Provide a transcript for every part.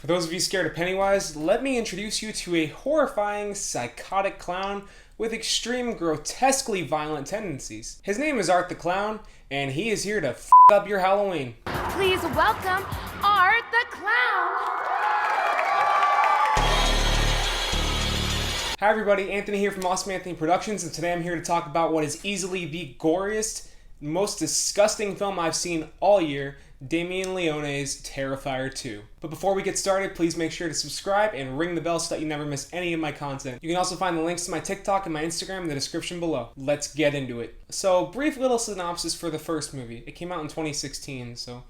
For those of you scared of Pennywise, let me introduce you to a horrifying, psychotic clown with extreme, grotesquely violent tendencies. His name is Art the Clown, and he is here to f*** up your Halloween. Please welcome Art the Clown! Hi everybody, Anthony here from Awesome Anthony Productions, and today I'm here to talk about what is easily the goriest, most disgusting film I've seen all year, Damien Leone's Terrifier 2. But before we get started, please make sure to subscribe and ring the bell so that you never miss any of my content. You can also find the links to my TikTok and my Instagram in the description below. Let's get into it. So, brief little synopsis for the first movie. It came out in 2016, so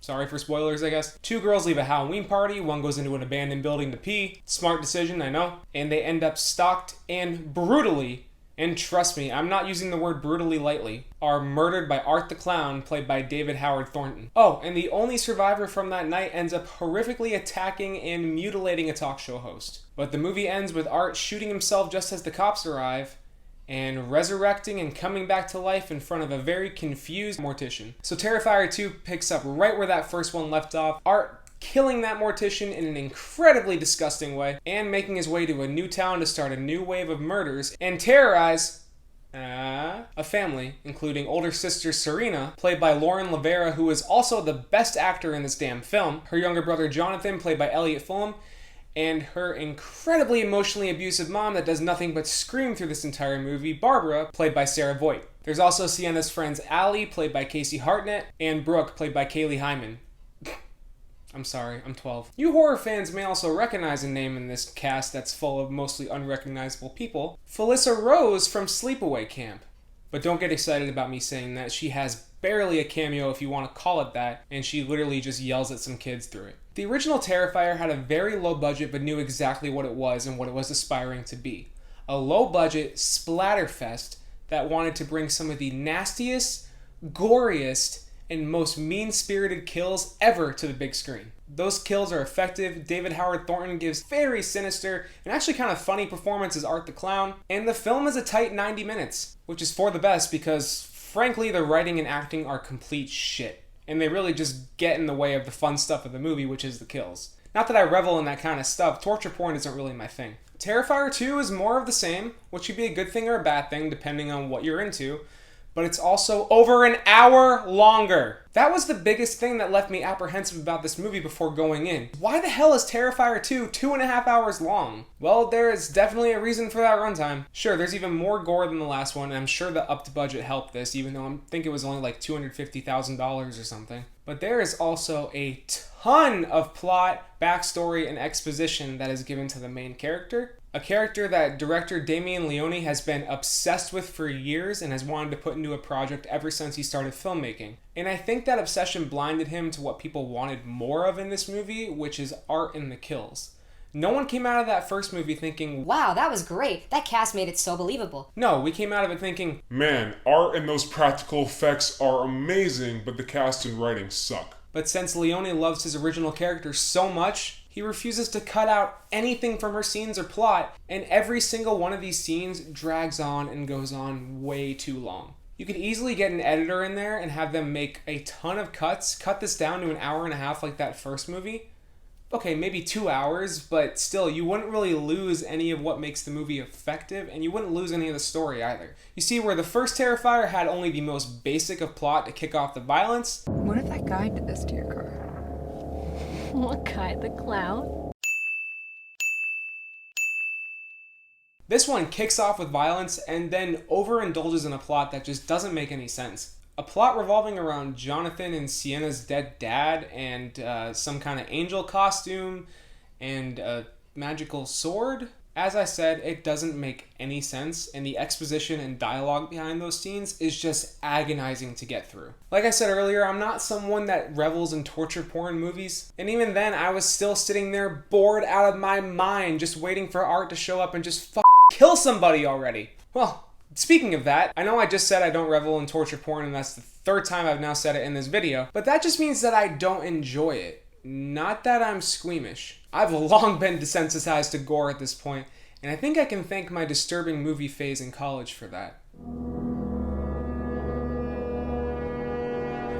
sorry for spoilers, I guess. Two girls leave a Halloween party, one goes into an abandoned building to pee. Smart decision, I know. And they end up stalked and brutally, and trust me, I'm not using the word brutally lightly, are murdered by Art the Clown, played by David Howard Thornton. Oh, and the only survivor from that night ends up horrifically attacking and mutilating a talk show host. But the movie ends with Art shooting himself just as the cops arrive, and resurrecting and coming back to life in front of a very confused mortician. So Terrifier 2 picks up right where that first one left off. Art killing that mortician in an incredibly disgusting way, and making his way to a new town to start a new wave of murders and terrorize a family, including older sister Serena, played by Lauren Lavera, who is also the best actor in this damn film, her younger brother Jonathan, played by Elliot Fulham, and her incredibly emotionally abusive mom that does nothing but scream through this entire movie, Barbara, played by Sarah Voigt. There's also Sienna's friends Allie, played by Casey Hartnett, and Brooke, played by Kaylee Hyman. I'm sorry, I'm 12. You horror fans may also recognize a name in this cast that's full of mostly unrecognizable people. Felissa Rose from Sleepaway Camp. But don't get excited about me saying that. She has barely a cameo, if you want to call it that, and she literally just yells at some kids through it. The original Terrifier had a very low budget but knew exactly what it was and what it was aspiring to be. A low-budget splatterfest that wanted to bring some of the nastiest, goriest, and most mean-spirited kills ever to the big screen. Those kills are effective. David Howard Thornton gives very sinister and actually kind of funny performance as Art the Clown. And the film is a tight 90 minutes, which is for the best because, frankly, the writing and acting are complete shit. And they really just get in the way of the fun stuff of the movie, which is the kills. Not that I revel in that kind of stuff. Torture porn isn't really my thing. Terrifier 2 is more of the same, which could be a good thing or a bad thing, depending on what you're into. But it's also over an hour longer. That was the biggest thing that left me apprehensive about this movie before going in. Why the hell is Terrifier 2 2.5 hours long? Well, there is definitely a reason for that runtime. Sure, there's even more gore than the last one, and I'm sure the upped budget helped this, even though I think it was only like $250,000 or something. But there is also a ton of plot, backstory, and exposition that is given to the main character. A character that director Damien Leone has been obsessed with for years and has wanted to put into a project ever since he started filmmaking. And I think that obsession blinded him to what people wanted more of in this movie, which is art in the kills. No one came out of that first movie thinking, wow, that was great. That cast made it so believable. No, we came out of it thinking, man, art and those practical effects are amazing, but the cast and writing suck. But since Leone loves his original character so much, he refuses to cut out anything from her scenes or plot, and every single one of these scenes drags on and goes on way too long. You could easily get an editor in there and have them make a ton of cuts, cut this down to an hour and a half like that first movie. Okay, maybe 2 hours, but still, you wouldn't really lose any of what makes the movie effective, and you wouldn't lose any of the story either. You see, where the first Terrifier had only the most basic of plot to kick off the violence. What if that guy did this to your car? What guy? The clown? This one kicks off with violence and then overindulges in a plot that just doesn't make any sense. A plot revolving around Jonathan and Sienna's dead dad and some kind of angel costume and a magical sword. As I said, it doesn't make any sense, and the exposition and dialogue behind those scenes is just agonizing to get through. Like I said earlier, I'm not someone that revels in torture porn movies, and even then I was still sitting there bored out of my mind just waiting for Art to show up and just kill somebody already. Well, speaking of that, I know I just said I don't revel in torture porn, and that's the third time I've now said it in this video, but that just means that I don't enjoy it. Not that I'm squeamish. I've long been desensitized to gore at this point, and I think I can thank my disturbing movie phase in college for that.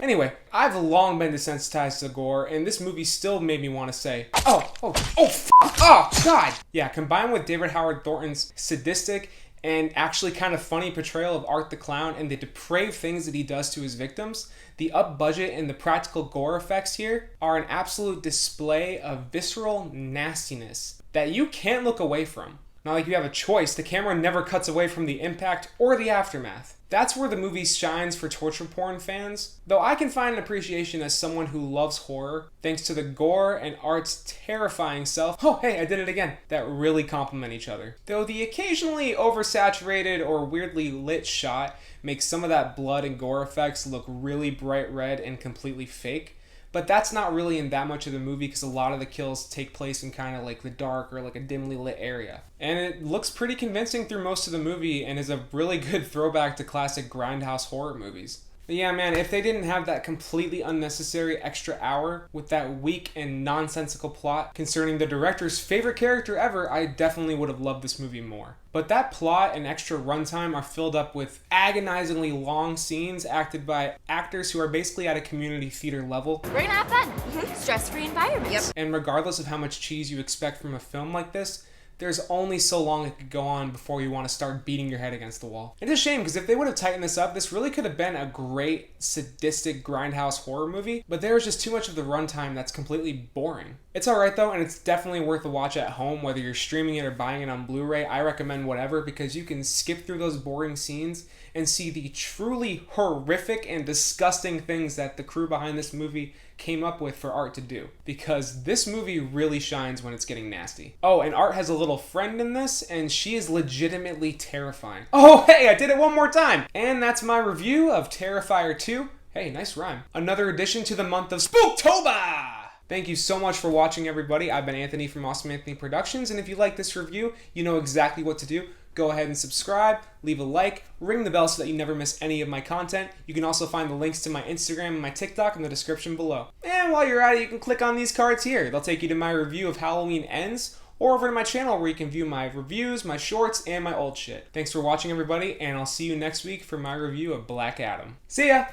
Anyway, I've long been desensitized to gore, and this movie still made me want to say, oh, God! Yeah, combined with David Howard Thornton's sadistic and actually kind of funny portrayal of Art the Clown and the depraved things that he does to his victims, the up-budget and the practical gore effects here are an absolute display of visceral nastiness that you can't look away from. Not like you have a choice, the camera never cuts away from the impact or the aftermath. That's where the movie shines for torture porn fans, though I can find an appreciation as someone who loves horror, thanks to the gore and Art's terrifying self, oh hey, I did it again, that really complement each other. Though the occasionally oversaturated or weirdly lit shot makes some of that blood and gore effects look really bright red and completely fake. But that's not really in that much of the movie because a lot of the kills take place in kind of like the dark or like a dimly lit area. And it looks pretty convincing through most of the movie and is a really good throwback to classic grindhouse horror movies. But yeah, man, if they didn't have that completely unnecessary extra hour with that weak and nonsensical plot concerning the director's favorite character ever, I definitely would have loved this movie more. But that plot and extra runtime are filled up with agonizingly long scenes acted by actors who are basically at a community theater level. We're gonna have fun. Stress-free environment. Yep. And regardless of how much cheese you expect from a film like this, there's only so long it could go on before you want to start beating your head against the wall. It's a shame, because if they would have tightened this up, this really could have been a great, sadistic, grindhouse horror movie, but there was just too much of the runtime that's completely boring. It's alright though, and it's definitely worth a watch at home, whether you're streaming it or buying it on Blu-ray. I recommend whatever, because you can skip through those boring scenes and see the truly horrific and disgusting things that the crew behind this movie came up with for Art to do, because this movie really shines when it's getting nasty. Oh, and Art has a little friend in this, and she is legitimately terrifying. Oh, hey, I did it one more time! And that's my review of Terrifier 2. Hey, nice rhyme. Another addition to the month of Spooktober! Thank you so much for watching, everybody. I've been Anthony from Awesome Anthony Productions, and if you like this review, you know exactly what to do. Go ahead and subscribe, leave a like, ring the bell so that you never miss any of my content. You can also find the links to my Instagram and my TikTok in the description below. And while you're at it, you can click on these cards here. They'll take you to my review of Halloween Ends, or over to my channel where you can view my reviews, my shorts, and my old shit. Thanks for watching, everybody, and I'll see you next week for my review of Black Adam. See ya!